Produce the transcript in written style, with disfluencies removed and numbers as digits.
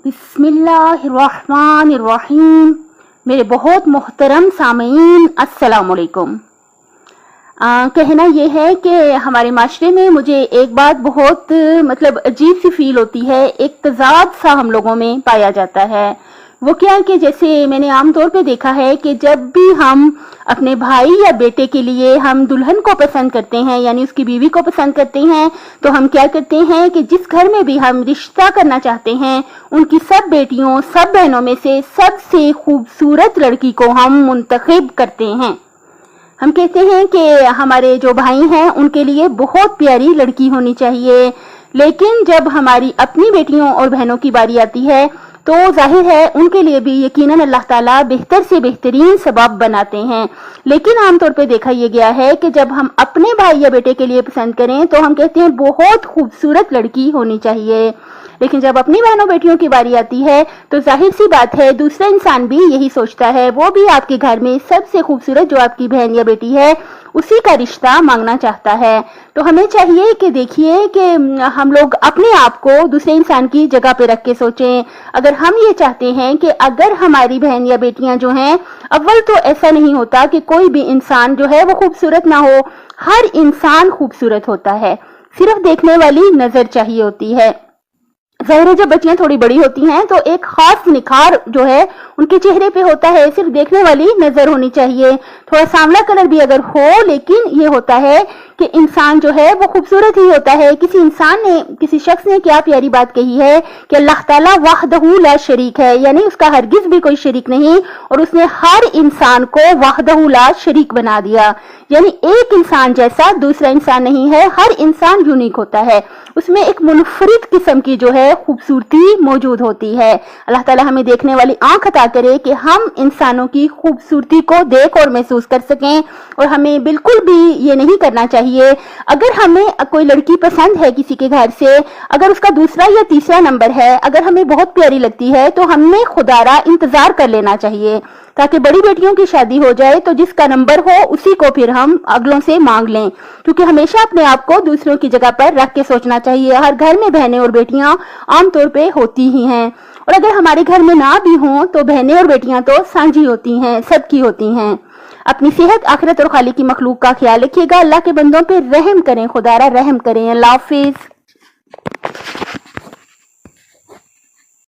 बिस्मिल्लाहिर्रहमानिर्रहीम। मेरे बहुत मोहतरम सामीन, अस्सलामुअलैकुम। कहना ये है कि हमारे माशरे में मुझे एक बात बहुत अजीब सी फील होती है, एक तज़ाद सा हम लोगों में पाया जाता है। वो क्या है कि जैसे मैंने आमतौर पे देखा है कि जब भी हम अपने भाई या बेटे के लिए हम दुल्हन को पसंद करते हैं, यानी उसकी बीवी को पसंद करते हैं, तो हम क्या करते हैं कि जिस घर में भी हम रिश्ता करना चाहते हैं, उनकी सब बेटियों, सब बहनों में से सबसे खूबसूरत लड़की को हम मुंतखब करते हैं। हम कहते हैं कि हमारे जो भाई हैं उनके लिए बहुत प्यारी लड़की होनी चाहिए, लेकिन जब हमारी अपनी बेटियों और बहनों की बारी आती है तो जाहिर है उनके लिए भी यकीनन अल्लाह ताला बेहतर से बेहतरीन सबब बनाते हैं। लेकिन आमतौर पे देखा यह गया है कि जब हम अपने भाई या बेटे के लिए पसंद करें तो हम कहते हैं बहुत खूबसूरत लड़की होनी चाहिए, लेकिन जब अपनी बहनों बेटियों की बारी आती है तो जाहिर सी बात है दूसरा इंसान भी यही सोचता है, वो भी आपके घर में सबसे खूबसूरत जो आपकी बहन या बेटी है उसी का रिश्ता मांगना चाहता है। तो हमें चाहिए कि देखिए कि हम लोग अपने आप को दूसरे इंसान की जगह पे रख के सोचें। अगर हम ये चाहते हैं कि अगर हमारी बहन या बेटियां जो हैं, अव्वल तो ऐसा नहीं होता कि कोई भी इंसान जो है वो खूबसूरत ना हो, हर इंसान खूबसूरत होता है, सिर्फ देखने वाली नजर चाहिए होती है। जाहिर है जब बच्चियां थोड़ी बड़ी होती हैं तो एक खास निखार जो है उनके चेहरे पे होता है, सिर्फ देखने वाली नजर होनी चाहिए। थोड़ा सांवला कलर भी अगर हो, लेकिन ये होता है कि इंसान जो है वो खूबसूरत ही होता है। किसी शख्स ने क्या प्यारी बात कही है कि अल्लाह ताला वहदहू ला शरीक है, यानी उसका हरगिज भी कोई शरीक नहीं, और उसने हर इंसान को वहदहू ला शरीक बना दिया, यानी एक इंसान जैसा दूसरा इंसान नहीं है, हर इंसान यूनिक होता है, उसमें एक मुनफरिद किस्म की जो है खूबसूरती मौजूद होती है। अल्लाह ताला हमें देखने वाली आंख अता करे कि हम इंसानों की खूबसूरती को देख और महसूस कर सकें, और हमें बिल्कुल भी ये नहीं करना चाहिए अगर हमें कोई लड़की पसंद है किसी के घर से, अगर उसका दूसरा या तीसरा नंबर है, अगर हमें बहुत प्यारी लगती है तो हमें खुदारा इंतजार कर लेना चाहिए ताकि बड़ी बेटियों की शादी हो जाए तो जिसका नंबर हो उसी को फिर हम अगलों से मांग लें, क्योंकि हमेशा अपने आप को दूसरों की जगह पर रख के सोचना चाहिए। हर घर में बहनें और बेटियां आमतौर पे होती ही हैं, और अगर हमारे घर में ना भी हों तो बहनें और बेटियां तो साझी होती हैं, सबकी होती हैं। अपनी सेहत, आखिरत और खालिक की मखलूक का ख्याल रखिएगा। अल्लाह के बंदों पे रहम करें, खुदारा रहम करें। अल्लाह हाफिज।